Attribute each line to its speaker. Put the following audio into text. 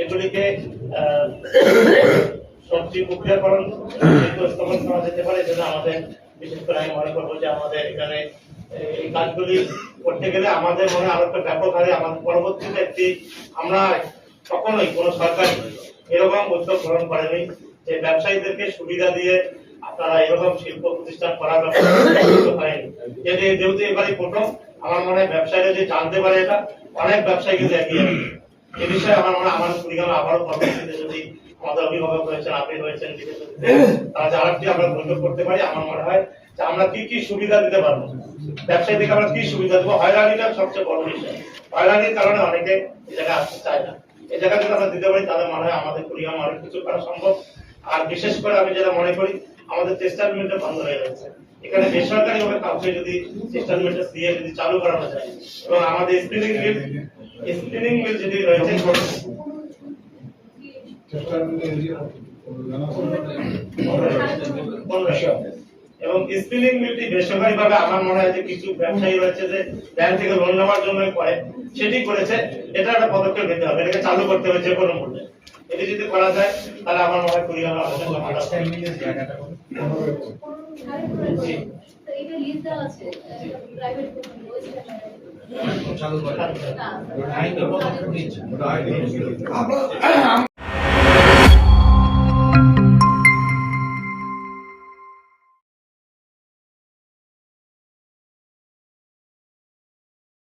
Speaker 1: এগুলিকে সবজি প্রক্রিয়াকরণ স্থাপন করা যেতে পারে। যেন আমাদের বিশেষ করে আমি মনে করবো যে আমাদের এখানে এই কাজগুলি করতে গেলে আমাদের মনে আরো একটা ব্যাপক হারে আমাদের পরবর্তীতে একটি আমরা কখনোই কোনো সরকার এরকম উদ্যোগ গ্রহণ করেনি যে ব্যবসায়ীদেরকে সুবিধা দিয়ে আপনারা এরকম শিল্প প্রতিষ্ঠান করার ব্যাপারে হয়নি। যেহেতু এবারে প্রথম আমার মনে হয় ব্যবসায়ীরা যে জানতে পারে এটা অনেক ব্যবসায়ী কিন্তু এগিয়ে এ বিষয়ে আমার মনে হয় আমাদের কুড়িগ্রাম আবারও পরবর্তীতে যদি আমাদের অভিভাবক রয়েছেন আপনি রয়েছেন তারা যারা আমরা বৈঠক করতে পারি আমার মনে হয় যে আমরা কি কি সুবিধা দিতে পারবো ব্যবসায়ীদেরকে আমরা কি সুবিধা দেবো। হয়রানিটা সবচেয়ে বড় বিষয়। হয়রানির কারণে অনেকে এই জায়গায় আসতে চায় না। এই জায়গা যদি আমরা দিতে পারি তাহলে মনে হয় আমাদের কুড়িগ্রাম অনেক কিছু করা সম্ভব। আর বিশেষ করে আমি যেটা মনে করি আমাদের টেক্সটাইল মিলটা বন্ধ হয়ে যাচ্ছে। এখানে বেসরকারি ভাবে কাউকে যদি টেক্সটাইল মিলটা দিয়ে যদি চালু করানো যায় এবং আমাদের স্পিনিং মিল যদি রয়েছে এবং স্পিনিং মিলটি বেসরকারি ভাবে আমার মনে হয় যে কিছু ব্যবসায়ী রয়েছে যে ব্যাংক থেকে লোন নেওয়ার জন্য করে সেটি করেছে। এটা একটা পদক্ষেপ নিতে হবে, এটাকে চালু করতে হবে যে কোনো মূল্যে। এটি যদি করা যায় তাহলে আমার মনে হয় কুড়িগ্রাম